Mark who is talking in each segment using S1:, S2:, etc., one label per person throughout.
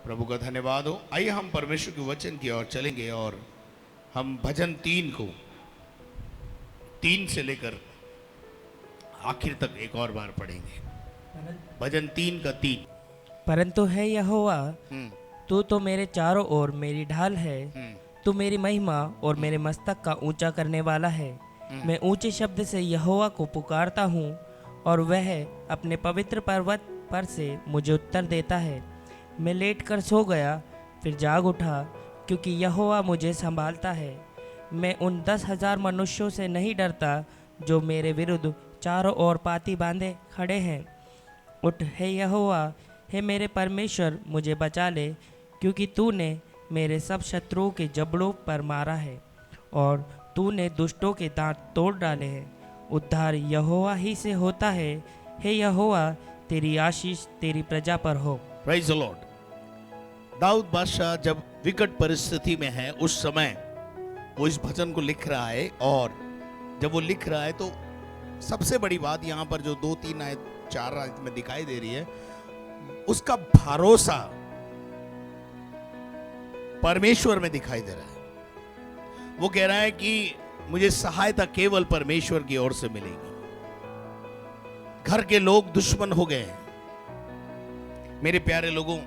S1: प्रभु का धन्यवाद हो। आइए हम परमेश्वर के वचन की ओर चलेंगे और हम भजन 3 को 3 से लेकर आखिर तक एक और बार पढ़ेंगे। भजन 3 का 3।
S2: परंतु है यहोवा,
S1: हम्म
S2: तू तो मेरे चारों ओर मेरी ढाल है।
S1: हम्म
S2: तू मेरी महिमा और मेरे मस्तक का ऊंचा करने वाला है। मैं ऊंचे शब्द से यहोवा को पुकारता हूँ और वह अपने पवित्र पर्वत पर से मुझे उत्तर देता है। मैं लेट कर सो गया, फिर जाग उठा, क्योंकि यहोवा मुझे संभालता है। मैं उन 10,000 मनुष्यों से नहीं डरता जो मेरे विरुद्ध चारों ओर पाती बांधे खड़े हैं। उठ हे यहोवा, हे मेरे परमेश्वर, मुझे बचा ले, क्योंकि तूने मेरे सब शत्रुओं के जबड़ों पर मारा है और तूने दुष्टों के दांत तोड़ डाले हैं। उद्धार यहोवा ही से होता है। हे यहोवा, तेरी आशीष तेरी प्रजा पर हो।
S1: Praise the Lord. दाऊद बादशाह जब विकट परिस्थिति में है उस समय वो इस भजन को लिख रहा है, और जब वो लिख रहा है तो सबसे बड़ी बात यहाँ पर जो 2-3 आयत 4 आयत में दिखाई दे रही है, उसका भरोसा परमेश्वर में दिखाई दे रहा है। वो कह रहा है कि मुझे सहायता केवल परमेश्वर की ओर से मिलेगी। घर के लोग दुश्मन हो गए हैं। मेरे प्यारे लोगों,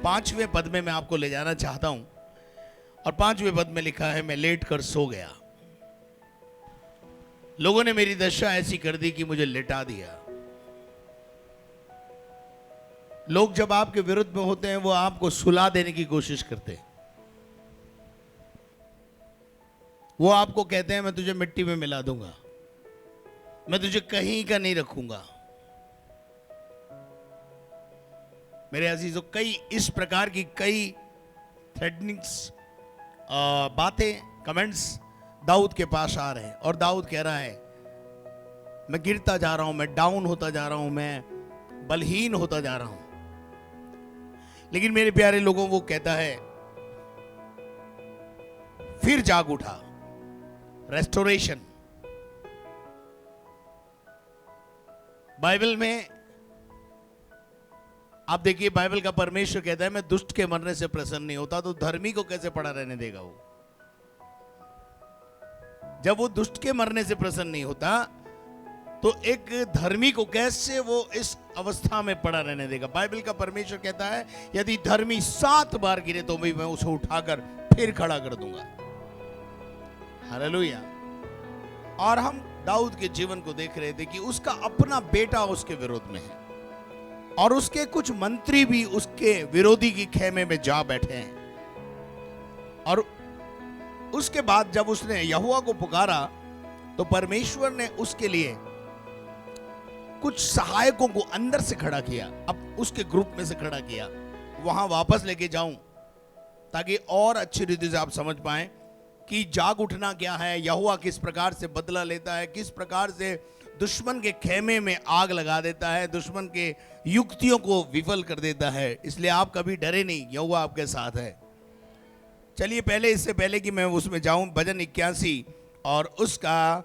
S1: 5वें पद में मैं आपको ले जाना चाहता हूं, और 5वें पद में लिखा है, मैं लेट कर सो गया। लोगों ने मेरी दशा ऐसी कर दी कि मुझे लिटा दिया। लोग जब आपके विरुद्ध में होते हैं वो आपको सुला देने की कोशिश करते हैं। वो आपको कहते हैं मैं तुझे मिट्टी में मिला दूंगा, मैं तुझे कहीं का नहीं रखूंगा। मेरे अजीजों, कई इस प्रकार की कई थ्रेटनिंग्स बातें, कमेंट्स दाऊद के पास आ रहे हैं, और दाऊद कह रहा है मैं गिरता जा रहा हूं, मैं डाउन होता जा रहा हूं, मैं बलहीन होता जा रहा हूं। लेकिन मेरे प्यारे लोगों, वो कहता है फिर जाग उठा। रेस्टोरेशन। बाइबल में आप देखिए, बाइबल का परमेश्वर कहता है मैं दुष्ट के मरने से प्रसन्न नहीं होता, तो धर्मी को कैसे पड़ा रहने देगा वो? जब वो दुष्ट के मरने से प्रसन्न नहीं होता तो एक धर्मी को कैसे वो इस अवस्था में पड़ा रहने देगा? बाइबल का परमेश्वर कहता है यदि धर्मी 7 बार गिरे तो भी मैं उसे उठाकर फिर खड़ा कर दूंगा। हालेलुया। और हम दाऊद के जीवन को देख रहे थे कि उसका अपना बेटा उसके विरोध में है, और उसके कुछ मंत्री भी उसके विरोधी की खेमे में जा बैठे हैं। और उसके बाद जब उसने यहोवा को पुकारा तो परमेश्वर ने उसके लिए कुछ सहायकों को अंदर से खड़ा किया, अब उसके ग्रुप में से खड़ा किया। वहां वापस लेके जाऊं ताकि और अच्छी रीति से आप समझ पाएं कि जाग उठना क्या है, यहोवा किस प्रकार से बदला लेता है, किस प्रकार से दुश्मन के खेमे में आग लगा देता है, दुश्मन के युक्तियों को विफल कर देता है। इसलिए आप कभी डरे नहीं, यहोवा आपके साथ है। चलिए पहले, इससे पहले कि मैं उसमें जाऊं, भजन 81 और उसका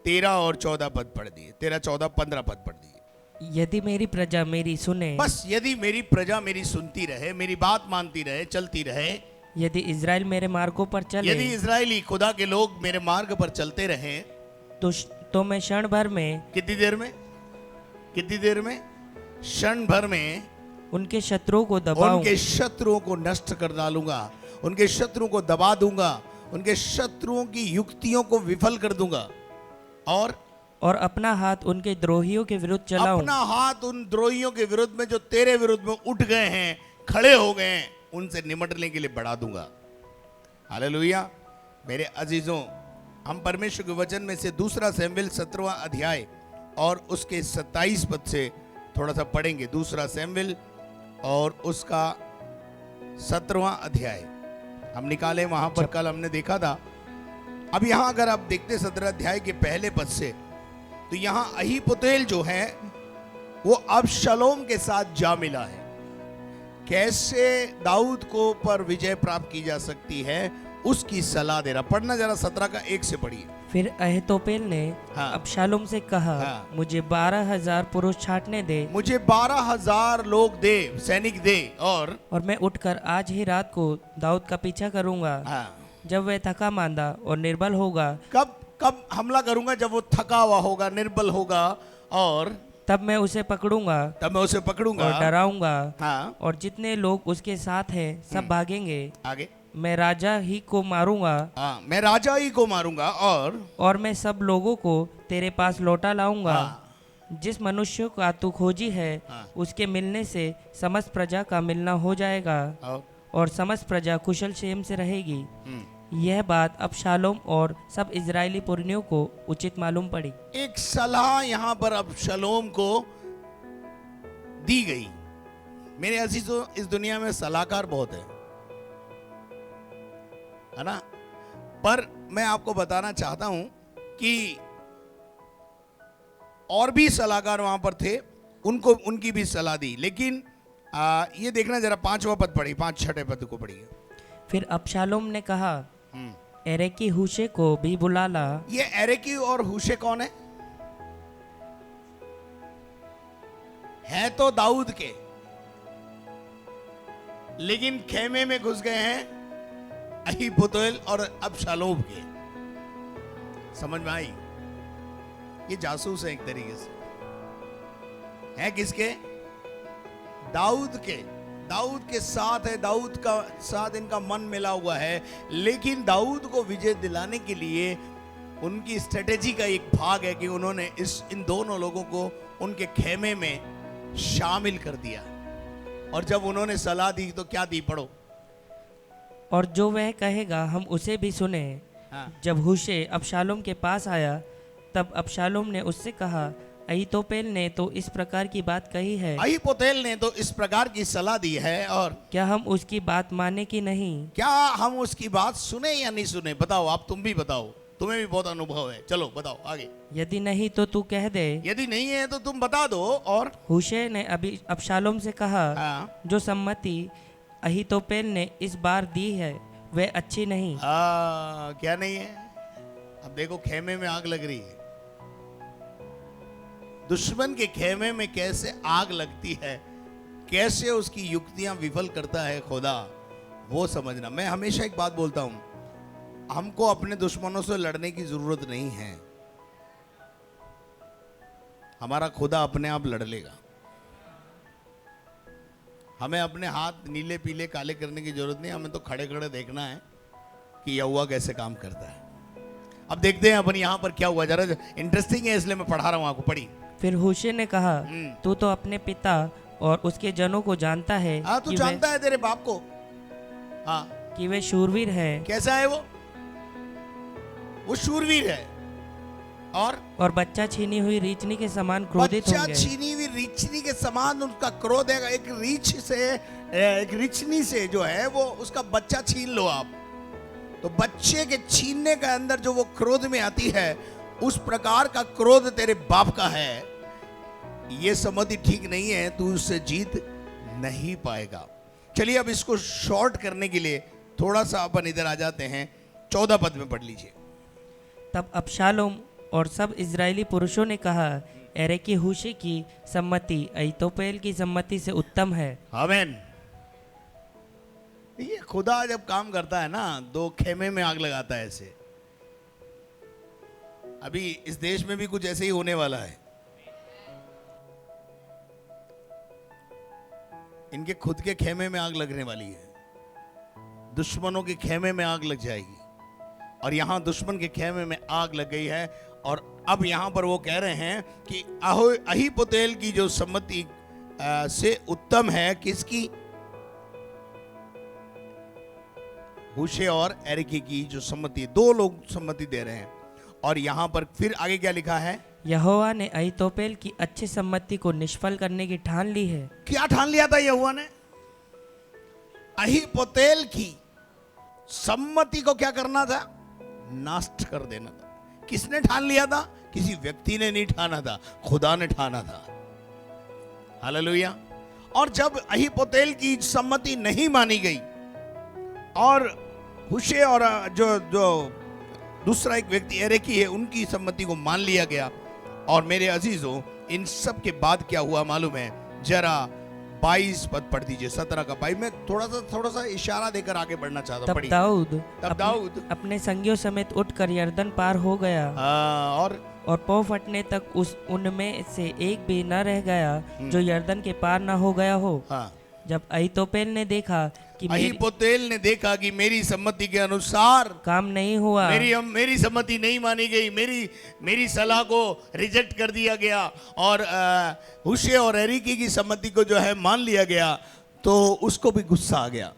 S1: 13 और 14 पद पढ़ दिए, 13, 14, 15 पद पढ़ दिए।
S2: यदि मेरी प्रजा मेरी सुने,
S1: बस यदि मेरी प्रजा मेरी सुनती रहे, मेरी बात मानती रहे, चलती रहे,
S2: यदि इज़राइल मेरे मार्गों पर चले,
S1: यदि इजरायली खुदा के लोग मेरे मार्ग पर चलते रहे,
S2: तो मैं क्षण भर में,
S1: कितनी देर में, कितनी देर में? क्षण भर में
S2: उनके शत्रुओं को दबाऊं,
S1: उनके शत्रुओं को नष्ट कर डालूंगा, उनके शत्रुओं को दबा दूंगा, उनके शत्रुओं की युक्तियों को विफल कर दूंगा, और
S2: अपना हाथ उनके द्रोहियों के विरुद्ध चलाऊं।
S1: अपना हाथ उन द्रोहियों के विरुद्ध में जो तेरे विरुद्ध में उठ गए हैं, खड़े हो गए हैं, उनसे निमटने के लिए बढ़ा दूंगा। हालेलुया। मेरे अजीजों, हम परमेश्वर के वचन में से 2 शमूएल 17वां अध्याय और उसके 27 पद से थोड़ा सा पढ़ेंगे। 2 शमूएल और उसका 17वां अध्याय हम निकाले, वहां पर कल हमने देखा था। अब यहां अगर आप देखते 17 अध्याय के पहले पद से, तो यहां अहीपुतेल जो है वो अबशलोम के साथ जा मिला है। कैसे दाऊद को पर विजय प्राप्त की जा सकती है उसकी सलाह दे रहा। पढ़ना जरा 17 का 1 से पढ़िए।
S2: फिर अहीतोपेल ने
S1: हाँ।
S2: अबशालोम से कहा,
S1: हाँ।
S2: मुझे 12,000 पुरुष छांटने दे
S1: मुझे 12,000 लोग दे, सैनिक दे, और
S2: मैं उठकर आज ही रात को दाऊद का पीछा करूंगा।
S1: हाँ,
S2: जब वह थका मांदा और निर्बल होगा
S1: कब कब हमला करूंगा? जब वो थका हुआ होगा, निर्बल होगा, और
S2: तब मैं उसे पकड़ूंगा
S1: तब मैं उसे पकड़ूंगा
S2: और डराऊंगा,
S1: हाँ,
S2: और जितने लोग उसके साथ हैं सब भागेंगे।
S1: आगे।
S2: मैं राजा ही को मारूंगा
S1: हाँ, मैं राजा ही को मारूंगा, और
S2: मैं सब लोगों को तेरे पास लौटा लाऊंगा।
S1: हाँ,
S2: जिस मनुष्य का तू खोजी है
S1: हाँ।
S2: उसके मिलने से समस्त प्रजा का मिलना हो जाएगा और समस्त प्रजा कुशल क्षेम से रहेगी। यह बात अबशालोम और सब इजरायली पुरनियों को उचित मालूम पड़ी।
S1: एक सलाह यहाँ पर अबशालोम को दी गई। मेरे अजीजों, इस दुनिया में सलाहकार बहुत है ना? पर मैं आपको बताना चाहता हूं कि और भी सलाहकार वहां पर थे, उनको उनकी भी सलाह दी, लेकिन ये देखना जरा 5वां पद पढ़ी, 5-6 पद को पढ़िए।
S2: फिर अबशालोम ने कहा, एरेकी हुशे को भी बुला ला।
S1: ये एरेकी और हुशे कौन है तो दाऊद के, लेकिन खेमे में घुस गए हैं अहीतोपेल और अबशालोम के। समझ में आई? ये जासूस है एक तरीके से। है किसके? दाऊद के। दाऊद के साथ है, दाऊद का साथ इनका मन मिला हुआ है, लेकिन दाऊद को विजय दिलाने के लिए उनकी स्ट्रेटेजी का एक भाग है कि उन्होंने इन दोनों लोगों को उनके खेमे में शामिल कर दिया। और जब उन्होंने सलाह दी तो क्या दी? पढ़ो।
S2: और जो वह कहेगा हम उसे भी सुने।
S1: हाँ।
S2: जब हुशे अबशालोम के पास आया तब अबशालोम ने उससे कहा, अहीतोपेल ने तो इस प्रकार की बात कही है।
S1: अहीतोपेल ने तो इस प्रकार की सलाह दी है, और
S2: क्या हम उसकी बात माने कि नहीं?
S1: क्या हम उसकी बात सुने या नहीं सुने? बताओ, आप तुम भी बताओ, तुम्हें भी बहुत अनुभव है। चलो बताओ आगे।
S2: यदि नहीं तो तू कह दे।
S1: यदि नहीं है तो तुम बता दो। और
S2: हुशे ने अभी अबशालोम से कहा,
S1: हाँ,
S2: जो सम्मति अहीतोपेल ने इस बार दी है वह अच्छी नहीं।
S1: क्या नहीं है? अब देखो, खेमे में आग लग रही है। दुश्मन के खेमे में कैसे आग लगती है, कैसे उसकी युक्तियां विफल करता है खुदा, वो समझना। मैं हमेशा एक बात बोलता हूं, हमको अपने दुश्मनों से लड़ने की जरूरत नहीं है। हमारा खुदा अपने आप लड़ लेगा। हमें अपने हाथ नीले पीले काले करने की जरूरत नहीं, हमें तो खड़े खड़े देखना है कि यहोवा कैसे काम करता है। अब देखते हैं अपन यहाँ पर क्या हुआ, जरा इंटरेस्टिंग है इसलिए मैं पढ़ा रहा हूँ आपको। पढ़ी।
S2: फिर हुशे ने कहा, तू तो अपने पिता और उसके जनों को जानता है।
S1: हाँ, तू जानता है तेरे बाप को। हाँ,
S2: कि वे शूरवीर है।
S1: कैसा है वो शूरवीर है, और
S2: बच्चा छीनी हुई रीछनी के समान क्रोधित होंगे।
S1: बच्चा छीनी हुई रीछनी के समान उसका क्रोध है। एक रीछनी से जो है वो उसका बच्चा छीन लो आप, तो बच्चे के छीनने के अंदर जो वो क्रोध में आती है, उस प्रकार का क्रोध तेरे बाप का है। ये समझ ठीक नहीं है, तू उससे जीत नहीं पाएगा। चलिए अब इसको शॉर्ट करने के लिए थोड़ा सा अपन इधर आ जाते हैं। 14 पद में पढ़ लीजिए।
S2: तब अबशालोम और सब इजरायली पुरुषों ने कहा, एरेकी हुशे की सम्मति अहीतोपेल की सम्मति से उत्तम है।
S1: आमीन। ये खुदा जब काम करता है ना, दो खेमे में आग लगाता है ऐसे। अभी इस देश में भी कुछ ऐसे ही होने वाला है। इनके खुद के खेमे में आग लगने वाली है, दुश्मनों के खेमे में आग लग जाएगी। और यहां दुश्मन के खेमे में आग लग गई है, और अब यहां पर वो कह रहे हैं कि अहीतोपेल की जो सम्मति से उत्तम है किसकी? हुशे और एरेकी की जो सम्मति, दो लोग सम्मति दे रहे हैं। और यहां पर फिर आगे क्या लिखा है?
S2: यहोवा ने अहीतोपेल की अच्छी सम्मति को निष्फल करने की ठान ली है।
S1: क्या ठान लिया था यहोवा ने? अहीतोपेल की सम्मति को क्या करना था? नष्ट कर देना था। किसने ठान लिया था? किसी व्यक्ति ने नहीं ठाना था, खुदा ने ठाना था। हालेलुया। और जब अहीतोपेल की सम्मति नहीं मानी गई और हुशे और जो दूसरा एक व्यक्ति एरेकी है, उनकी सम्मति को मान लिया गया। और मेरे अजीजों, इन सब के बाद क्या हुआ मालूम है? जरा 22 पद पढ़ दीजिए, 17 का 22। मैं थोड़ा सा इशारा देकर आगे बढ़ना चाहता हूँ।
S2: तब दाऊद
S1: अपने
S2: संगियों समेत उठकर यरदन पार हो गया, और पौ फटने तक उनमें से एक भी न रह गया जो यरदन के पार न हो गया हो। जब अहीतोपेल ने देखा कि
S1: मेरी सम्मति के अनुसार
S2: काम नहीं हुआ,
S1: मेरी सम्मति नहीं मानी गई, मेरी सलाह को रिजेक्ट कर दिया गया, और हुशे और एरीकी की सम्मति को जो है मान लिया गया, तो उसको भी गुस्सा आ गया।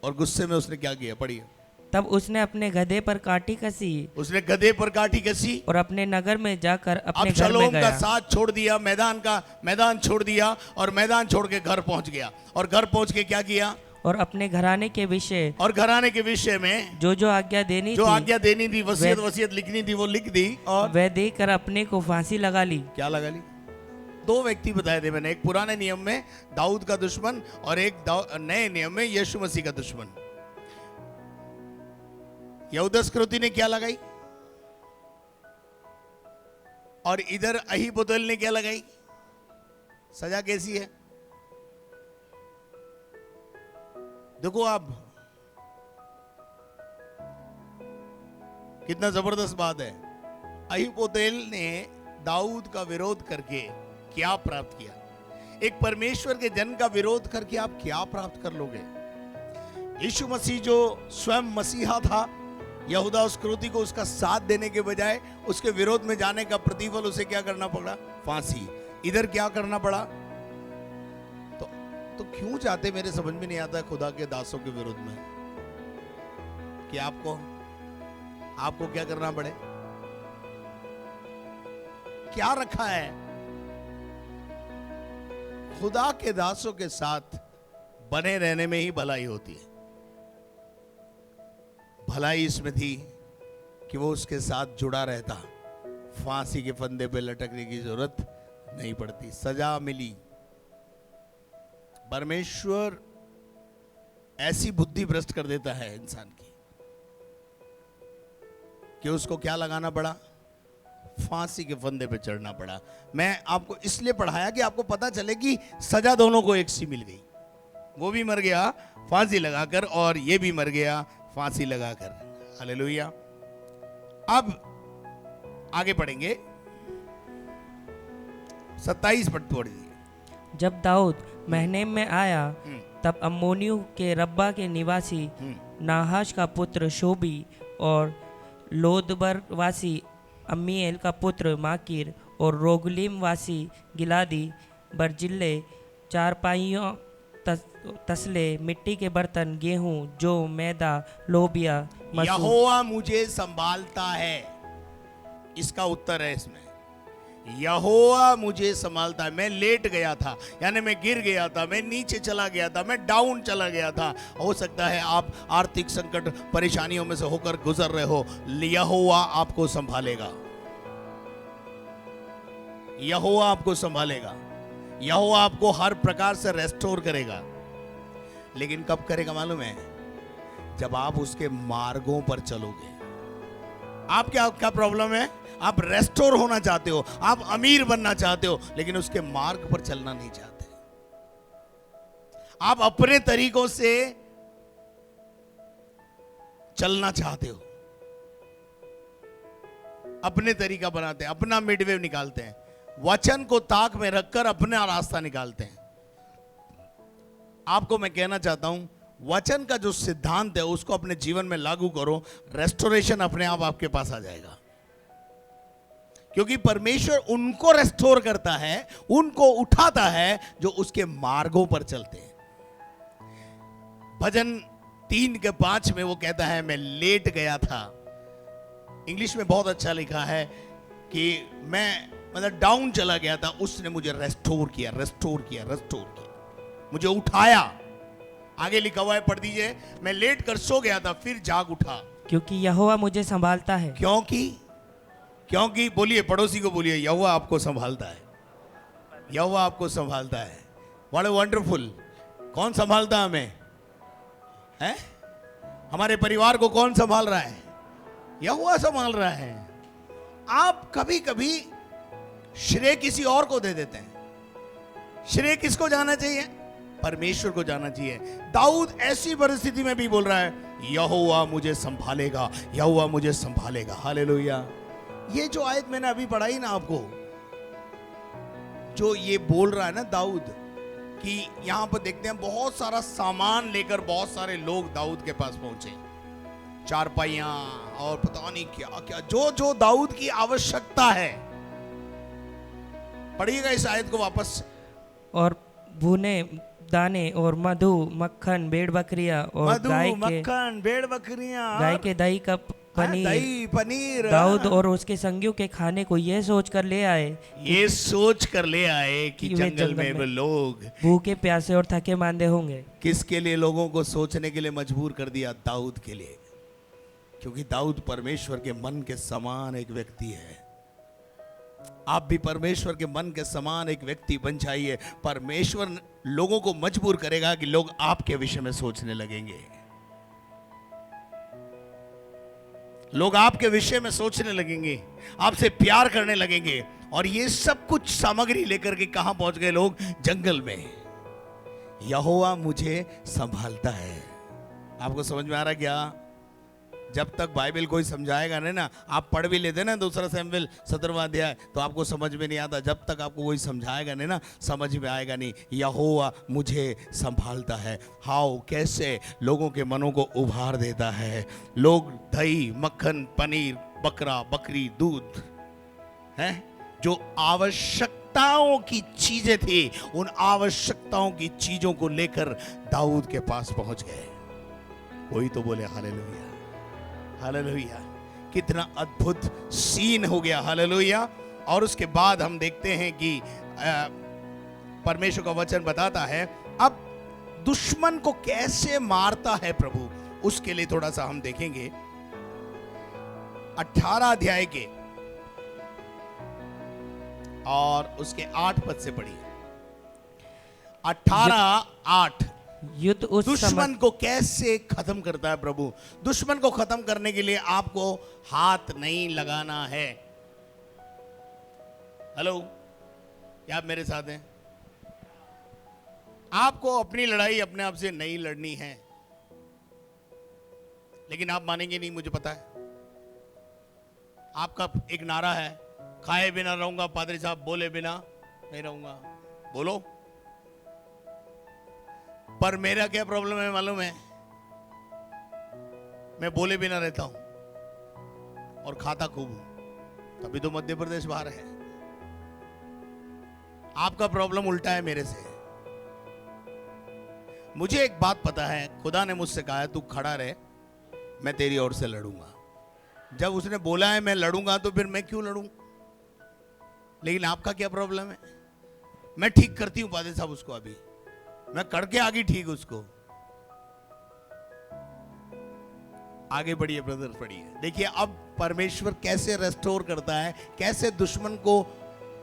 S1: और गुस्से में उसने क्या किया? पढ़िए।
S2: तब उसने अपने गधे पर काठी कसी, और अपने नगर में जाकर अपने घर में गया।
S1: का साथ छोड़ दिया, मैदान छोड़ दिया, और मैदान छोड़ के घर पहुंच गया। और घर पहुंच के क्या किया?
S2: और अपने घराने के विषय
S1: में
S2: जो आज्ञा देनी थी,
S1: वसीयत लिखनी थी, वो लिख दी, और
S2: वह देकर अपने को फांसी लगा ली।
S1: क्या लगा ली? 2 व्यक्ति बताए थे मैंने, एक पुराने नियम में दाऊद का दुश्मन, और एक नए नियम में यीशु मसीह का दुश्मन। यहूदा इस्करियोती ने क्या लगाई, और इधर अहीतोपेल ने क्या लगाई? सजा कैसी है देखो आप, कितना जबरदस्त बात है। अहीतोपेल ने दाऊद का विरोध करके क्या प्राप्त किया? एक परमेश्वर के जन का विरोध करके आप क्या प्राप्त कर लोगे? यीशु मसीह जो स्वयं मसीहा था, यहूदा इस्करियोती को उसका साथ देने के बजाय उसके विरोध में जाने का प्रतिफल उसे क्या करना पड़ा? फांसी। इधर क्या करना पड़ा? तो क्यों जाते, मेरे समझ में नहीं आता खुदा के दासों के विरोध में, कि आपको क्या करना पड़े? क्या रखा है? खुदा के दासों के साथ बने रहने में ही भलाई होती है। भलाई इसमें थी कि वो उसके साथ जुड़ा रहता, फांसी के फंदे पे लटकने की जरूरत नहीं पड़ती, सजा मिली। परमेश्वर ऐसी बुद्धि भ्रष्ट कर देता है इंसान की कि उसको क्या लगाना पड़ा? फांसी के फंदे पे चढ़ना पड़ा। मैं आपको इसलिए पढ़ाया कि आपको पता चले कि सजा दोनों को एक सी मिल गई। वो भी मर गया फांसी लगाकर, और ये भी मर गया फांसी लगाकर। हालेलुया। अब आगे पढ़ेंगे, 27 पद पढ़िए।
S2: जब दाऊद महनेम में आया, तब अम्मोनियों के रब्बा के निवासी नाहाश का पुत्र शोबी और लोदबर वासी अम्मीएल का पुत्र माकीर और रोगलीम वासी गिलादी बरजिल्ले चारपाइयों तसले, मिट्टी के बर्तन, गेहूं, जौ, मैदा, लोबिया,
S1: यहोवा मुझे संभालता है। इसका उत्तर है इसमें, यहोवा मुझे संभालता है। मैं लेट गया था, यानी मैं गिर गया था, मैं नीचे चला गया था, मैं डाउन चला गया था। हो सकता है आप आर्थिक संकट, परेशानियों में से होकर गुजर रहे हो। यहोवा आपको संभालेगा, यहोवा आपको संभालेगा, यहोवा आपको हर प्रकार से रेस्टोर करेगा। लेकिन कब करेगा मालूम है? जब आप उसके मार्गों पर चलोगे। आप क्या प्रॉब्लम है? आप रेस्टोर होना चाहते हो, आप अमीर बनना चाहते हो, लेकिन उसके मार्ग पर चलना नहीं चाहते। आप अपने तरीकों से चलना चाहते हो, अपने तरीका बनाते हैं, अपना मिडवे निकालते हैं, वचन को ताक में रखकर अपना रास्ता निकालते हैं। आपको मैं कहना चाहता हूं, वचन का जो सिद्धांत है उसको अपने जीवन में लागू करो, रेस्टोरेशन अपने आप आपके पास आ जाएगा। क्योंकि परमेश्वर उनको रेस्टोर करता है, उनको उठाता है जो उसके मार्गों पर चलते हैं। भजन 3:5 में वो कहता है, मैं लेट गया था। इंग्लिश में बहुत अच्छा लिखा है कि मैं डाउन चला गया था, उसने मुझे रेस्टोर किया, मुझे उठाया। आगे लिखा हुआ है, पढ़ दीजिए, मैं लेट कर सो गया था, फिर जाग उठा,
S2: क्योंकि यहोवा मुझे संभालता है।
S1: क्योंकि बोलिए, पड़ोसी को बोलिए, यहोवा आपको संभालता है, यहोवा आपको संभालता है। What a wonderful. कौन संभालता हमें? है हमारे परिवार को कौन संभाल रहा है? यहोवा संभाल रहा है। आप कभी कभी श्रेय किसी और को दे देते हैं। श्रेय किसको जाना चाहिए? परमेश्वर को जाना चाहिए। दाऊद ऐसी परिस्थिति में भी बोल रहा है, यहोवा मुझे संभालेगा, यहोवा मुझे संभालेगा। हालेलुया। ये जो आयत मैंने अभी पढ़ाई ना आपको, जो ये बोल रहा है ना दाऊद, कि यहां पर देखते हैं बहुत सारा सामान लेकर बहुत सारे लोग दाऊद के पास पहुंचे, चारपाइयां और पता नहीं क्या क्या, जो जो दाऊद की आवश्यकता है। पढ़िएगा इस आयत को वापस।
S2: और भुने दाने और मधु, मक्खन, भेड़ बकरियां और
S1: मधु,
S2: गाय के
S1: मक्खन, भेड़ बकरियां,
S2: गाय के दही का पनीर,
S1: दही, पनीर।
S2: दाऊद और उसके संगियों के खाने को यह सोच कर ले आए,
S1: ये सोच कर ले आए कि
S2: कि वे
S1: जंगल में वो लोग
S2: भूखे प्यासे और थके मांदे होंगे।
S1: किसके लिए लोगों को सोचने के लिए मजबूर कर दिया? दाऊद के लिए। क्योंकि दाऊद परमेश्वर के मन के समान एक व्यक्ति है। आप भी परमेश्वर के मन के समान एक व्यक्ति बन जाइए। परमेश्वर लोगों को मजबूर करेगा कि लोग आपके विषय में सोचने लगेंगे, लोग आपके विषय में सोचने लगेंगे, आपसे प्यार करने लगेंगे। और ये सब कुछ सामग्री लेकर के कहां पहुंच गए लोग? जंगल में। यहोवा मुझे संभालता है। आपको समझ में आ रहा क्या? जब तक बाइबल कोई समझाएगा नहीं ना, आप पढ़ भी लेते ना 2 शमूएल 17वां अध्याय, तो आपको समझ में नहीं आता। जब तक आपको कोई समझाएगा नहीं ना, समझ में आएगा नहीं। यहोवा मुझे संभालता है। हाउ, कैसे लोगों के मनों को उभार देता है। लोग दही, मक्खन, पनीर, बकरा, बकरी, दूध है, जो आवश्यकताओं की चीजें थी, उन आवश्यकताओं की चीजों को लेकर दाऊद के पास पहुंच गए। कोई तो बोले हालेलुया, हालेलुया। कितना अद्भुत सीन हो गया। हालेलुया। और उसके बाद हम देखते हैं कि परमेश्वर का वचन बताता है अब दुश्मन को कैसे मारता है प्रभु। उसके लिए थोड़ा सा हम देखेंगे 18 अध्याय के और उसके 8 पद से पढ़िए। 18:8
S2: युद्ध उस
S1: दुश्मन को कैसे खत्म करता है प्रभु। दुश्मन को खत्म करने के लिए आपको हाथ नहीं लगाना है। हेलो, क्या आप मेरे साथ हैं? आपको अपनी लड़ाई अपने आप से नहीं लड़नी है। लेकिन आप मानेंगे नहीं, मुझे पता है। आपका एक नारा है, खाए बिना रहूंगा, पादरी साहब बोले बिना नहीं रहूंगा। बोलो। पर मेरा क्या प्रॉब्लम है मालूम है? मैं बोले बिना रहता हूं और खाता खूब हूं, तभी तो मध्य प्रदेश बाहर है। आपका प्रॉब्लम उल्टा है मेरे से। मुझे एक बात पता है, खुदा ने मुझसे कहा है तू खड़ा रहे, मैं तेरी ओर से लड़ूंगा। जब उसने बोला है मैं लड़ूंगा, तो फिर मैं क्यों लड़ूं? लेकिन आपका क्या प्रॉब्लम है? मैं ठीक करती हूं पादरी साहब उसको, अभी मैं करके आगे ठीक उसको। आगे बढ़िए ब्रदर, बढ़िए। देखिए अब परमेश्वर कैसे रेस्टोर करता है, कैसे दुश्मन को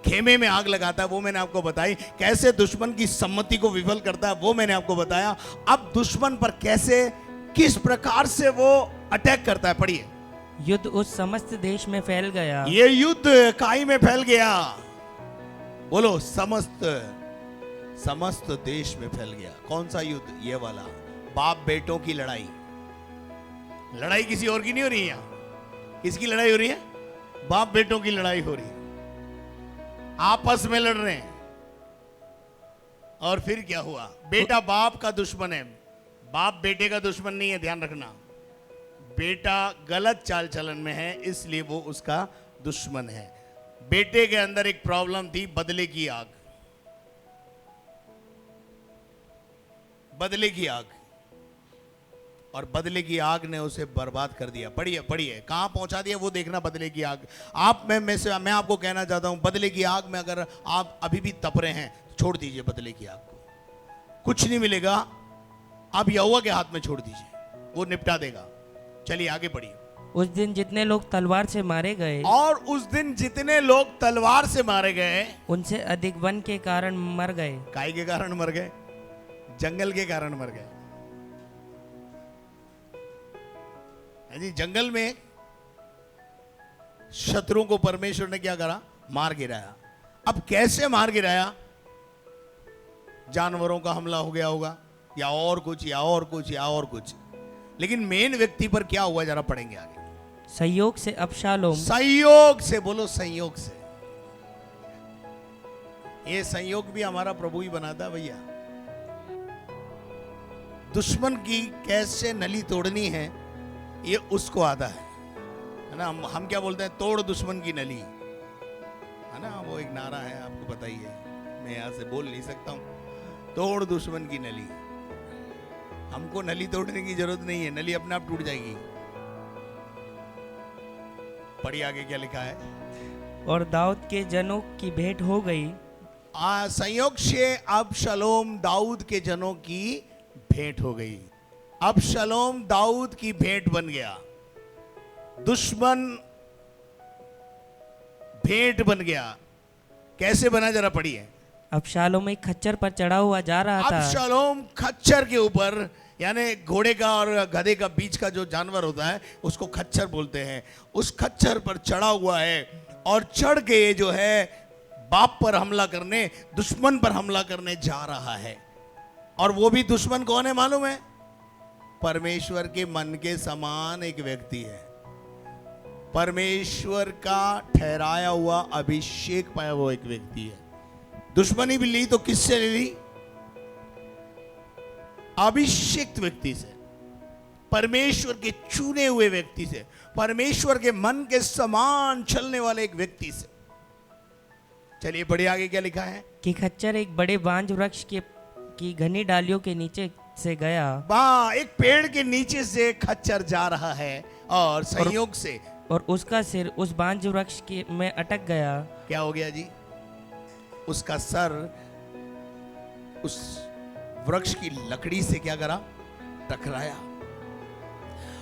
S1: खेमे में आग लगाता है, वो मैंने आपको बताई। कैसे दुश्मन की सम्मति को विफल करता है, वो मैंने आपको बताया। अब दुश्मन पर कैसे, किस प्रकार से वो अटैक करता है, पढ़िए।
S2: युद्ध उस समस्त देश में फैल गया।
S1: ये युद्ध काई में फैल गया। बोलो, समस्त देश में फैल गया। कौन सा युद्ध? ये वाला, बाप बेटों की लड़ाई। लड़ाई किसी और की नहीं हो रही है यहां। किसकी लड़ाई हो रही है? बाप बेटों की लड़ाई हो रही है। आपस में लड़ रहे हैं। और फिर क्या हुआ? बेटा बाप का दुश्मन है, बाप बेटे का दुश्मन नहीं है। ध्यान रखना, बेटा गलत चाल चलन में है, इसलिए वो उसका दुश्मन है। बेटे के अंदर एक प्रॉब्लम थी, बदले की आग। बदले की आग, और बदले की आग ने उसे बर्बाद कर दिया। पढ़िए पढ़िए, कहां पहुंचा दिया वो देखना। बदले की आग, आप मैं आपको कहना चाहता हूं, बदले की आग में अगर आप अभी भी तप रहे हैं, छोड़ दीजिए बदले की आग को। कुछ नहीं मिलेगा, आप यहोवा के हाथ में छोड़ दीजिए, वो निपटा देगा। चलिए आगे बढ़िए।
S2: उस दिन जितने लोग तलवार से मारे गए,
S1: और उस दिन जितने लोग तलवार से मारे गए,
S2: उनसे अधिक वन के कारण मर गए।
S1: काई के कारण मर गए? जंगल के कारण मर गए। जी, जंगल में शत्रुओं को परमेश्वर ने क्या करा? मार गिराया। अब कैसे मार गिराया? जानवरों का हमला हो गया होगा, या और कुछ, या और कुछ, या और कुछ। लेकिन मेन व्यक्ति पर क्या हुआ, जरा पढ़ेंगे आगे।
S2: संयोग से अबशालोम,
S1: संयोग से, बोलो संयोग से। ये संयोग भी हमारा प्रभु ही बनाता है भैया। दुश्मन की कैसे नली तोड़नी है ये उसको आता है ना। हम क्या बोलते हैं? तोड़ दुश्मन की नली, है ना। वो एक नारा है, आपको पता ही है, मैं यहां से बोल नहीं सकता हूं। तोड़ दुश्मन की नली। हमको नली तोड़ने की जरूरत नहीं है, नली अपने आप टूट जाएगी। पढ़िए आगे क्या लिखा है।
S2: और दाऊद के जनों की भेंट हो गई।
S1: संयोग से अबशालोम दाऊद के जनों की भेंट हो गई। अबशालोम दाऊद की भेंट बन गया, दुश्मन भेंट बन गया। कैसे बना, जरा पढ़िए।
S2: अबशालोम एक खच्चर पर चढ़ा हुआ जा रहा था।
S1: अबशालोम खच्चर के ऊपर, यानी घोड़े का और गधे का बीच का जो जानवर होता है उसको खच्चर बोलते हैं, उस खच्चर पर चढ़ा हुआ है और चढ़ के जो है बाप पर हमला करने, दुश्मन पर हमला करने जा रहा है। और वो भी दुश्मन कौन है मालूम है? परमेश्वर के मन के समान एक व्यक्ति है। परमेश्वर का ठहराया हुआ, अभिषेक पाया हुआ एक व्यक्ति है। दुश्मनी भी ली तो किससे ले ली? अभिषिक्त व्यक्ति से, परमेश्वर के चुने हुए व्यक्ति से, परमेश्वर के मन के समान चलने वाले एक व्यक्ति से। चलिए बढ़िए, आगे क्या लिखा है
S2: कि खच्चर एक बड़े बांज वृक्ष की घनी डालियों के नीचे से गया।
S1: एक पेड़ के नीचे से खच्चर जा रहा है और संयोग से,
S2: और उसका सिर उस बांज वृक्ष के में अटक गया।
S1: क्या हो गया जी? उसका सर उस वृक्ष की लकड़ी से क्या करा? टकराया।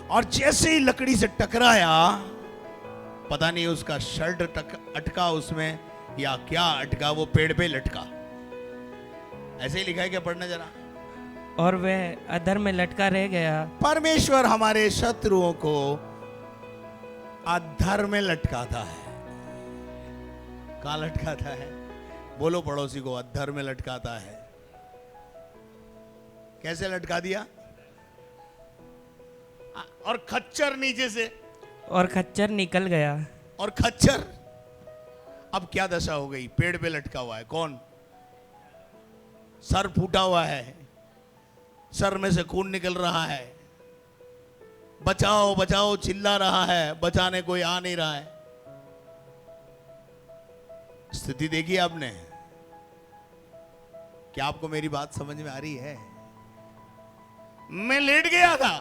S1: और जैसे ही लकड़ी से टकराया, पता नहीं उसका शर्ट अटका उसमें या क्या अटका, वो पेड़ पे लटका। ऐसे ही लिखा है क्या? पढ़ना जरा।
S2: और वह अधर में लटका रह गया।
S1: परमेश्वर हमारे शत्रुओं को अधर में लटकाता है। कहां लटकाता है? बोलो पड़ोसी को, अधर में लटकाता है। कैसे लटका दिया? और खच्चर नीचे से,
S2: और खच्चर निकल गया।
S1: और खच्चर, अब क्या दशा हो गई? पेड़ पे लटका हुआ है। कौन? सर फूटा हुआ है, सर में से खून निकल रहा है, बचाओ बचाओ चिल्ला रहा है, बचाने कोई आ नहीं रहा है। स्थिति देखी आपने? क्या आपको मेरी बात समझ में आ रही है? मैं लेट गया था,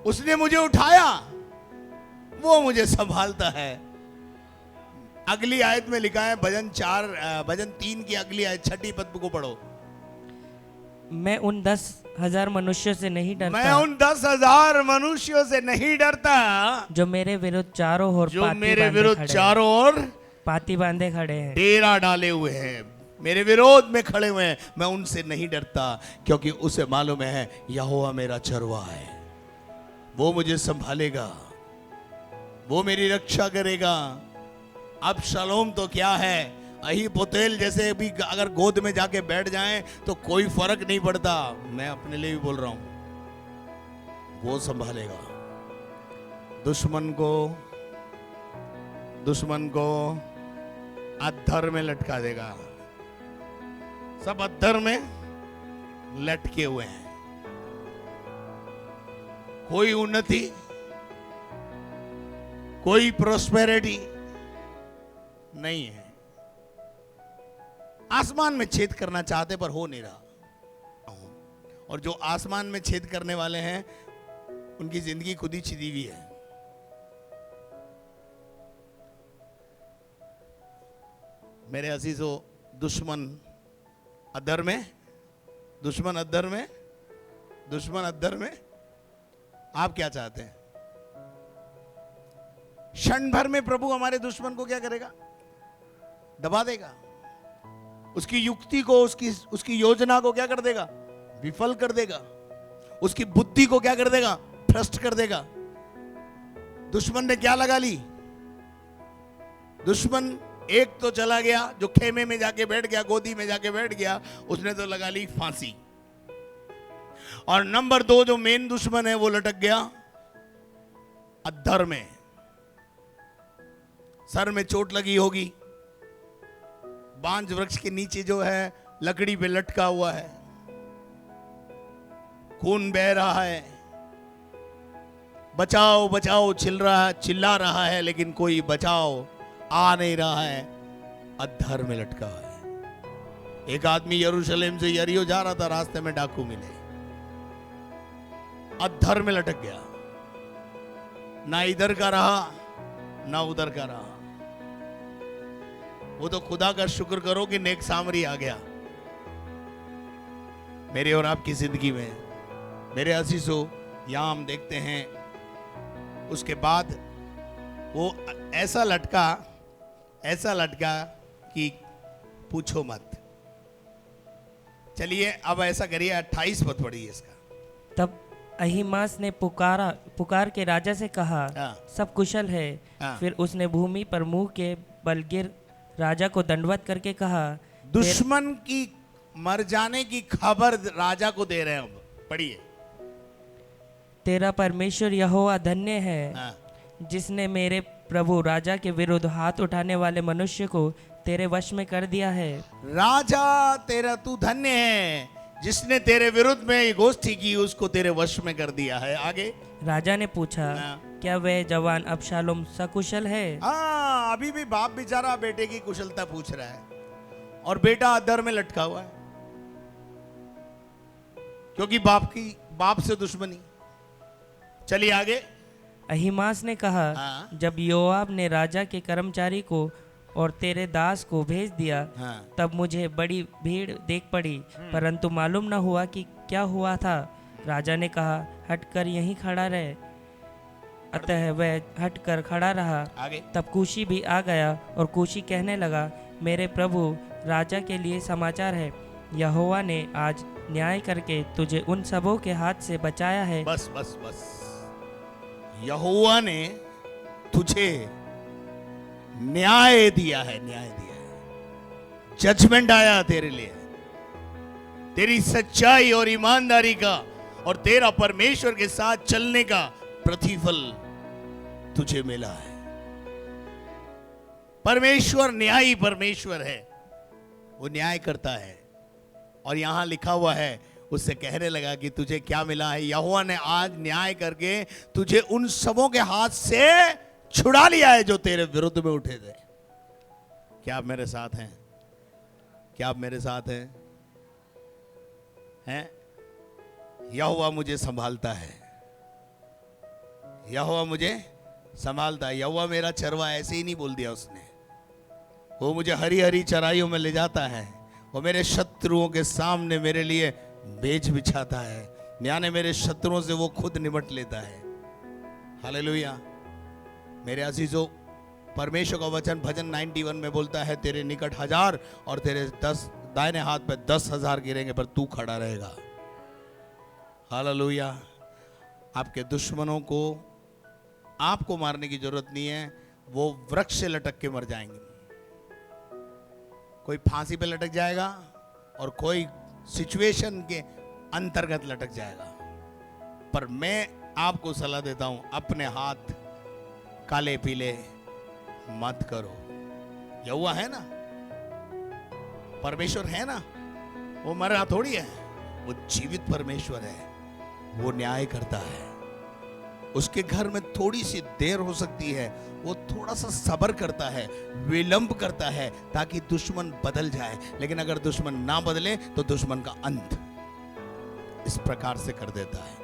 S1: उसने मुझे उठाया, वो मुझे संभालता है। अगली आयत में लिखा है, भजन 3 की अगली आयत, 6 पद को पढ़ो।
S2: मैं उन 10,000 मनुष्यों से नहीं डरता,
S1: मैं उन 10,000 मनुष्यों से नहीं डरता
S2: जो मेरे विरुद्ध चारों ओर पाती बांधे खड़े हैं,
S1: डेरा डाले हुए हैं, मेरे विरोध में खड़े हुए हैं। मैं उनसे नहीं डरता, क्योंकि उसे मालूम है यहोवा मेरा चरवाहा है, वो मुझे संभालेगा, वो मेरी रक्षा करेगा। अबशालोम तो क्या है, अहीतोपेल जैसे भी अगर गोद में जाके बैठ जाएं तो कोई फर्क नहीं पड़ता। मैं अपने लिए भी बोल रहा हूं, वो संभालेगा। दुश्मन को अधर में लटका देगा। सब अधर में लटके हुए हैं, कोई उन्नति, कोई प्रोस्पेरिटी नहीं है। आसमान में छेद करना चाहते पर हो नहीं रहा, और जो आसमान में छेद करने वाले हैं उनकी जिंदगी खुद ही छिदी हुई है। मेरे अजीजों, दुश्मन अधर में आप क्या चाहते हैं? क्षण भर में प्रभु हमारे दुश्मन को क्या करेगा? दबा देगा। उसकी युक्ति को, उसकी योजना को क्या कर देगा? विफल कर देगा। उसकी बुद्धि को क्या कर देगा? भ्रष्ट कर देगा। दुश्मन ने क्या लगा ली? दुश्मन एक तो चला गया जो खेमे में जाके बैठ गया, गोदी में जाके बैठ गया, उसने तो लगा ली फांसी। और नंबर 2 जो मेन दुश्मन है वो लटक गया अद्धर में, सर में चोट लगी होगी, बांज वृक्ष के नीचे जो है लकड़ी पे लटका हुआ है, खून बह रहा है, बचाओ बचाओ चिल्ला रहा है, लेकिन कोई बचाओ आ नहीं रहा है, अद्धर में लटका है। एक आदमी यरूशलेम से यरीहो जा रहा था, रास्ते में डाकू मिले, अद्धर में लटक गया, ना इधर का रहा ना उधर का रहा। वो तो खुदा का शुक्र करो कि नेक सामरी आ गया मेरे और आपकी जिंदगी में। मेरे अजीजों, यहां हम देखते हैं उसके बाद वो ऐसा लटका कि पूछो मत। चलिए अब ऐसा करिए, 28 पद पढ़िए इसका।
S2: तब अहीमास ने पुकार के राजा से कहा,
S1: हाँ।
S2: सब कुशल है।
S1: हाँ।
S2: फिर उसने भूमि पर मुंह के बल गिर राजा को दंडवत करके कहा,
S1: दुश्मन की मर जाने की खबर राजा को दे रहे हैं। अब पढ़िए।
S2: तेरा परमेश्वर यहोवा धन्य है,
S1: हाँ।
S2: जिसने मेरे प्रभु राजा के विरुद्ध हाथ उठाने वाले मनुष्य को तेरे वश में कर दिया है।
S1: राजा तेरा तू धन्य है, जिसने तेरे विरुद्ध में गोष्ठी की उसको तेरे वश में कर दिया है। आगे
S2: राजा ने पूछा,
S1: हाँ।
S2: क्या वह जवान अबशालोम सकुशल है?
S1: हाँ, अभी भी बाप बेचारा बेटे की कुशलता पूछ रहा है, और बेटा अद्धर में लटका हुआ है, क्योंकि बाप से दुश्मनी। चलिए आगे।
S2: अहीमास ने कहा,
S1: हाँ।
S2: जब योआब ने राजा के कर्मचारी को और तेरे दास को भेज दिया,
S1: हाँ।
S2: तब मुझे बड़ी भीड़ देख पड़ी, परंतु मालूम न हुआ कि क्या हुआ था। राजा ने कहा, हटकर यहीं खड़ा रहे। अतः वह हटकर खड़ा रहा।
S1: आगे।
S2: तब कूशी भी आ गया, और कूशी कहने लगा, मेरे प्रभु राजा के लिए समाचार है, यहोवा ने आज न्याय करके तुझे उन सबों के हाथ से बचाया है।
S1: बस बस बस, यहोवा ने तुझे न्याय दिया है, न्याय दिया है, जजमेंट आया तेरे लिए, तेरी सच्चाई और ईमानदारी का और तेरा परमेश्वर के साथ चलने का प्रतिफल तुझे मिला है। परमेश्वर न्यायी परमेश्वर है, वो न्याय करता है। और यहां लिखा हुआ है, उससे कहने लगा कि तुझे क्या मिला है? यहोवा ने आज न्याय करके तुझे उन सबों के हाथ से छुड़ा लिया है जो तेरे विरुद्ध में उठे थे। क्या आप मेरे साथ हैं? क्या आप मेरे साथ हैं? हैं? यहोवा मुझे संभालता है, यहोवा मुझे संभालता है। यहोवा मेरा चरवा, ऐसे ही नहीं बोल दिया उसने, वो मुझे हरी हरी चराइयों में ले जाता है, वो मेरे शत्रुओं के सामने मेरे लिए बेच बिछाता है, यानी मेरे शत्रुओं से वो खुद निपट लेता है। हालेलुया। मेरे अजीजों, परमेश्वर का वचन भजन 91 में बोलता है, तेरे निकट 1000 और तेरे 10 दाहिने हाथ पे 10,000 गिरेंगे, पर तू खड़ा रहेगा। हालेलुया। आपके दुश्मनों को आपको मारने की जरूरत नहीं है, वो वृक्ष से लटक के मर जाएंगे। कोई फांसी पे लटक जाएगा और कोई सिचुएशन के अंतर्गत लटक जाएगा। पर मैं आपको सलाह देता हूं, अपने हाथ काले पीले मत करो। यहोवा है ना, परमेश्वर है ना, वो मरा थोड़ी है, वो जीवित परमेश्वर है, वो न्याय करता है। उसके घर में थोड़ी सी देर हो सकती है, वो थोड़ा सा सब्र करता है, विलंब करता है, ताकि दुश्मन बदल जाए। लेकिन अगर दुश्मन ना बदले तो दुश्मन का अंत इस प्रकार से कर देता है।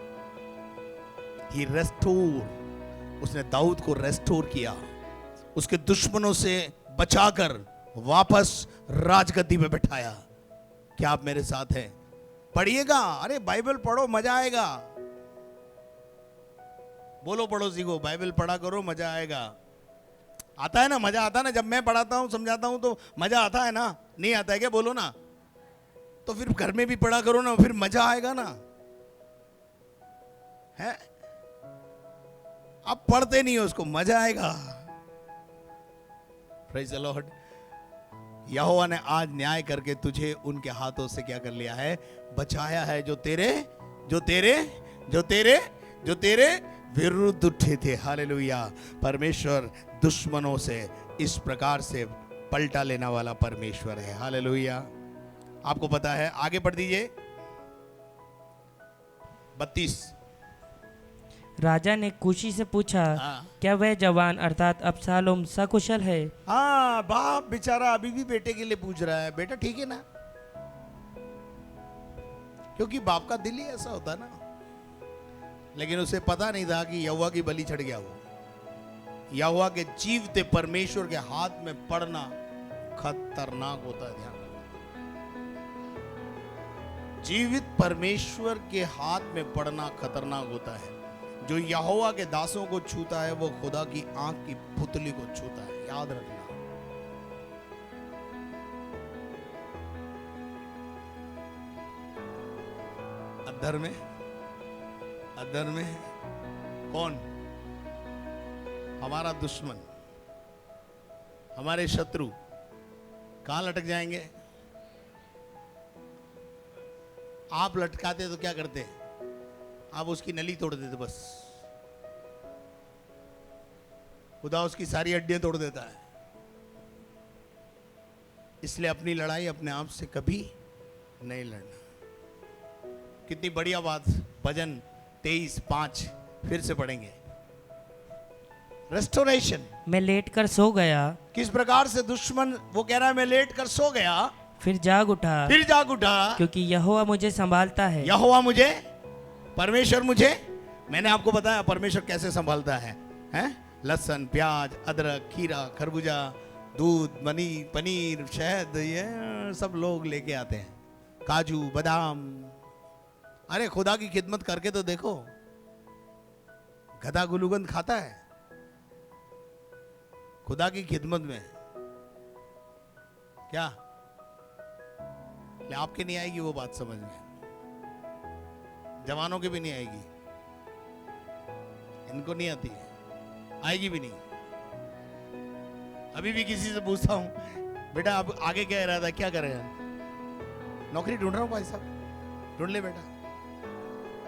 S1: ही रेस्टोर, उसने दाऊद को रेस्टोर किया, उसके दुश्मनों से बचाकर वापस राजगद्दी पे बैठाया। क्या आप मेरे साथ हैं? पढ़िएगा, अरे बाइबल पढ़ो, मजा आएगा। बोलो पड़ोसी को, बाइबल पढ़ा करो, मजा आएगा। आता है ना, मजा आता है ना। जब मैं पढ़ाता हूं, समझाता हूं तो मजा आता है ना? नहीं आता है क्या? बोलो ना। तो फिर घर में भी पढ़ा करो ना, फिर मजा आएगा ना। है आप पढ़ते नहीं हो, उसको मजा आएगा। Praise the Lord. यहोवा ने आज न्याय करके तुझे उनके हाथों से क्या कर लिया है, बचाया है, जो तेरे विरुद्ध उठे थे। हालेलुया। परमेश्वर दुश्मनों से इस प्रकार से पलटा लेने वाला परमेश्वर है। हालेलुया। आपको पता है, आगे पढ़ दीजिए 32।
S2: राजा ने कुशी से पूछा,
S1: हाँ।
S2: क्या वह जवान अर्थात अबशालोम सकुशल है?
S1: हाँ, बाप बेचारा अभी भी बेटे के लिए पूछ रहा है, बेटा ठीक है ना? क्योंकि बाप का दिल ही ऐसा होता ना। लेकिन उसे पता नहीं था कि यहोवा की बलि चढ़ गया। वो यहोवा के जीवते परमेश्वर के हाथ में पड़ना खतरनाक होता है। ध्यान रखना, जीवित परमेश्वर के हाथ में पड़ना खतरनाक होता है। जो यहोवा के दासों को छूता है वो खुदा की आंख की पुतली को छूता है। याद रखना। अधर में कौन? हमारा दुश्मन, हमारे शत्रु कहां लटक जाएंगे? आप लटकाते तो क्या करते? आप उसकी नली तोड़ देते बस। खुदा उसकी सारी हड्डियां तोड़ देता है। इसलिए अपनी लड़ाई अपने आप से कभी नहीं लड़ना। कितनी बढ़िया बात। भजन 23:5 फिर से पढ़ेंगे। रेस्टोरेशन।
S2: मैं लेट कर सो गया,
S1: किस प्रकार से दुश्मन, वो कह रहा है मैं लेट कर सो गया,
S2: फिर जाग उठा, क्योंकि यहोवा मुझे संभालता है।
S1: यहोवा मुझे, परमेश्वर मुझे, मैंने आपको बताया परमेश्वर कैसे संभालता है, हैं? लहसुन, प्याज, अदरक, खीरा, खरबूजा, दूध, पनीर, शहद, ये सब लोग लेके आते हैं, काजू, बादाम। अरे खुदा की खिदमत करके तो देखो। गधा गुलूगंद खाता है खुदा की खिदमत में? क्या आपके नहीं आएगी वो बात समझ में? जवानों के भी नहीं आएगी, इनको नहीं आती है, आएगी भी नहीं। अभी भी किसी से पूछता हूं, बेटा अब आगे क्या इरादा है, क्या करेगा? नौकरी ढूंढ रहा हूं भाई साहब। ढूंढ ले बेटा,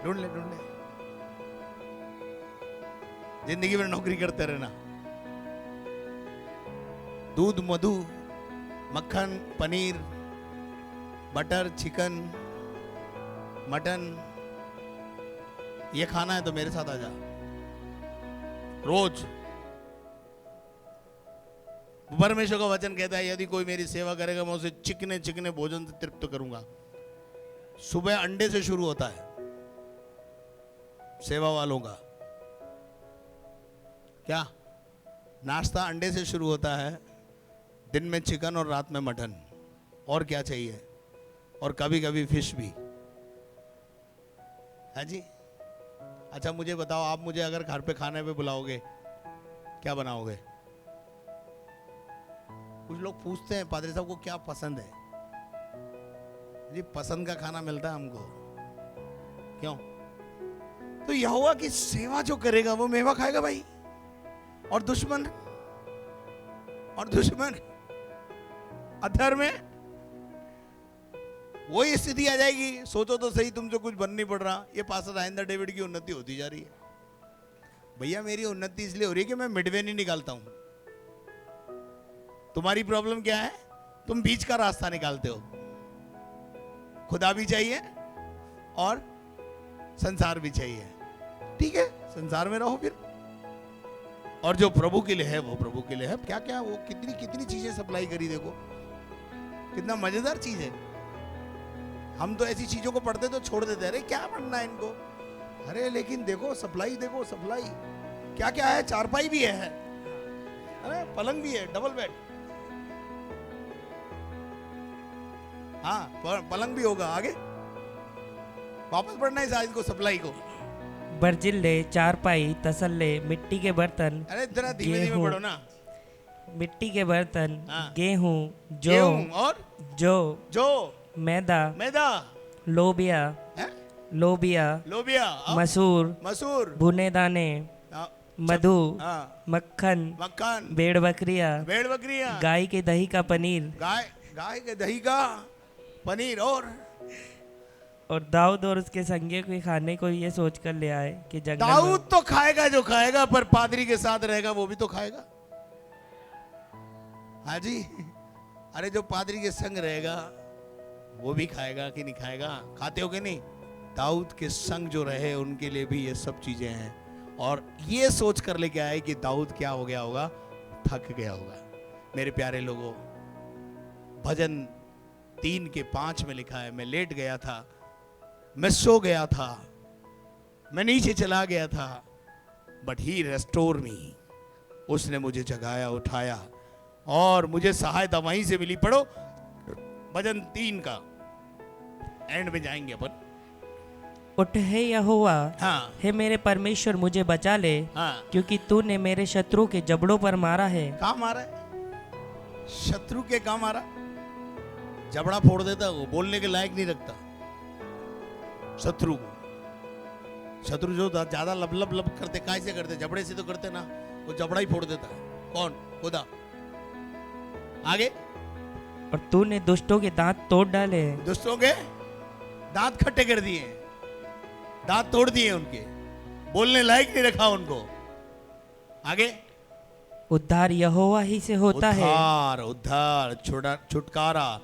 S1: ढूंढ ले। जिंदगी में नौकरी करते रहना। दूध, मधु, मक्खन, पनीर, बटर, चिकन, मटन, ये खाना है तो मेरे साथ आ जा रोज। परमेश्वर का वचन कहता है यदि कोई मेरी सेवा करेगा मैं उसे चिकने चिकने भोजन से तृप्त करूंगा। सुबह अंडे से शुरू होता है सेवा वालों का। क्या नाश्ता अंडे से शुरू होता है, दिन में चिकन और रात में मटन, और क्या चाहिए? और कभी कभी फिश भी है जी। अच्छा मुझे बताओ, आप मुझे अगर घर पे खाने पे बुलाओगे क्या बनाओगे? कुछ लोग पूछते हैं पादरी साहब को क्या पसंद है जी? पसंद का खाना मिलता है हमको। क्यों? तो यहोवा की सेवा जो करेगा वो मेवा खाएगा भाई। और दुश्मन अधर में वही स्थिति आ जाएगी। सोचो तो सही, तुमसे कुछ बन नहीं पड़ रहा। ये पास्टर आइंदा डेविड की उन्नति होती जा रही है। भैया मेरी उन्नति इसलिए हो रही है कि मैं मिडवे नहीं निकालता हूं। तुम्हारी प्रॉब्लम क्या है? तुम बीच का रास्ता निकालते हो। खुदा भी चाहिए और संसार भी चाहिए। ठीक है, संसार में रहो फिर, और जो प्रभु के लिए है वो प्रभु के लिए है। क्या क्या वो कितनी चीजें सप्लाई करी, देखो कितना मजेदार चीज है। हम तो ऐसी चीजों को पढ़ते तो छोड़ देते, अरे क्या पढ़ना है इनको, अरे लेकिन देखो सप्लाई क्या क्या है। चारपाई भी है, अरे पलंग भी है, डबल बेड। हाँ पलंग भी होगा। आगे वापस पढ़ना है शायद को, सप्लाई को।
S2: बर्जिल्ले, चारपाई, तसल्ले, मिट्टी के बर्तन,
S1: अरे जरा धीमे पढ़ो ना।
S2: मिट्टी के बर्तन,
S1: हाँ।
S2: गेहूं,
S1: और जो मैदा,
S2: लोबिया,
S1: मसूर,
S2: भुने दाने, मधु,
S1: हाँ,
S2: मक्खन,
S1: मक्खन,
S2: भेड़ बकरियां,
S1: भेड़ बकरियां,
S2: गाय के दही का पनीर,
S1: गाय के दही का पनीर,
S2: और दाऊद और उसके संगे के खाने को ये सोचकर ले आए कि जंगल में
S1: दाऊद तो खाएगा जो खाएगा, पर पादरी के साथ रहेगा वो भी तो खाएगा। हाँ जी, अरे जो पादरी के संग रहेगा वो भी खाएगा कि नहीं खाएगा? खाते हो कि नहीं? दाऊद के संग जो रहे उनके लिए भी ये सब चीजें हैं, और ये सोच कर लेके आए कि दाऊद क्या हो गया होगा, थक गया होगा। मेरे प्यारे लोगों, भजन 3:5 में लिखा है, मैं लेट गया था, मैं सो गया था, मैं नीचे चला गया था, बट ही रेस्टोर मी, उसने मुझे जगाया, उठाया, और मुझे सहायता वहीं से मिली। पढ़ो भजन 3 का एंड में जाएंगे अपन।
S2: उठ हे यहोवा,
S1: हाँ,
S2: हे मेरे परमेश्वर मुझे बचा ले,
S1: हाँ,
S2: क्योंकि तूने मेरे शत्रु के जबड़ों पर मारा है।
S1: कहाँ मारा है? शत्रु के कहाँ मारा? जबड़ा फोड़ देता, वो बोलने के लायक नहीं रखता शत्रु को। शत्रु जो ज्यादा लब लब लब करते, काय से करते? जबड़े से तो करते ना, वो जबड़ा ही फोड़ देता है। कौन? खुदा। आगे,
S2: और तूने दुष्टों के दांत तोड़ डाले हैं।
S1: दुष्टों के दांत खट्टे कर दिए, दांत तोड़ दिए उनके, बोलने लायक नहीं रखा उनको। आगे,
S2: उद्धार यहोवा ही से होता है।
S1: उद्धार, उद्धार, छुटकारा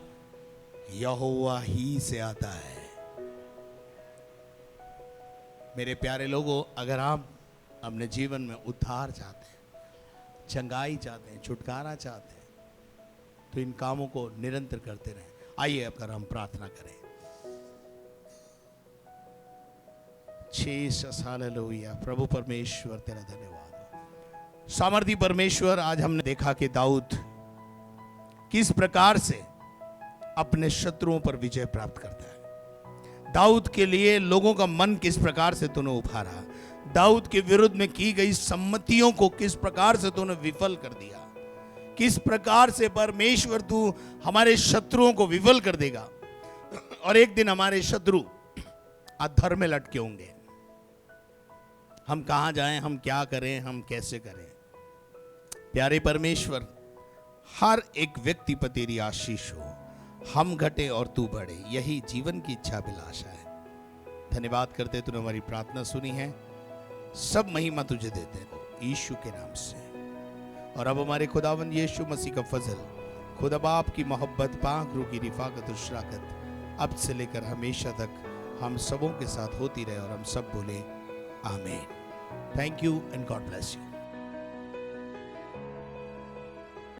S1: यहोवा ही से आता है। मेरे प्यारे लोगों, अगर आप अपने जीवन में उद्धार चाहते हैं, चंगाई चाहते हैं, छुटकारा चाहते हैं, तो इन कामों को निरंतर करते रहें। आइए अगर हम प्रार्थना करें। हालेलुया। प्रभु परमेश्वर तेरा धन्यवाद। सामर्थी परमेश्वर, आज हमने देखा कि दाऊद किस प्रकार से अपने शत्रुओं पर विजय प्राप्त करता है। दाऊद के लिए लोगों का मन किस प्रकार से तूने उभारा, दाऊद के विरुद्ध में की गई सम्मतियों को किस प्रकार से तूने विफल कर दिया, किस प्रकार से परमेश्वर तू हमारे शत्रुओं को विफल कर देगा, और एक दिन हमारे शत्रु अधर्म में लटके होंगे। हम कहां जाएं, हम क्या करें, हम कैसे करें? प्यारे परमेश्वर, हर एक व्यक्ति पर तेरी आशीष हो, हम घटे और तू बढ़े, यही जीवन की इच्छा अभिलाषा है। धन्यवाद करते तूने हमारी प्रार्थना सुनी है, सब महिमा तुझे देते हैं यीशु के नाम से। और अब हमारे खुदावंद यीशु मसीह का फजल, खुदा बाप की मोहब्बत, पाक रूह की रिफाकत और शराकत अब से लेकर हमेशा तक हम सबों के साथ होती रहे, और हम सब बोले आमीन। Thank you and God bless you.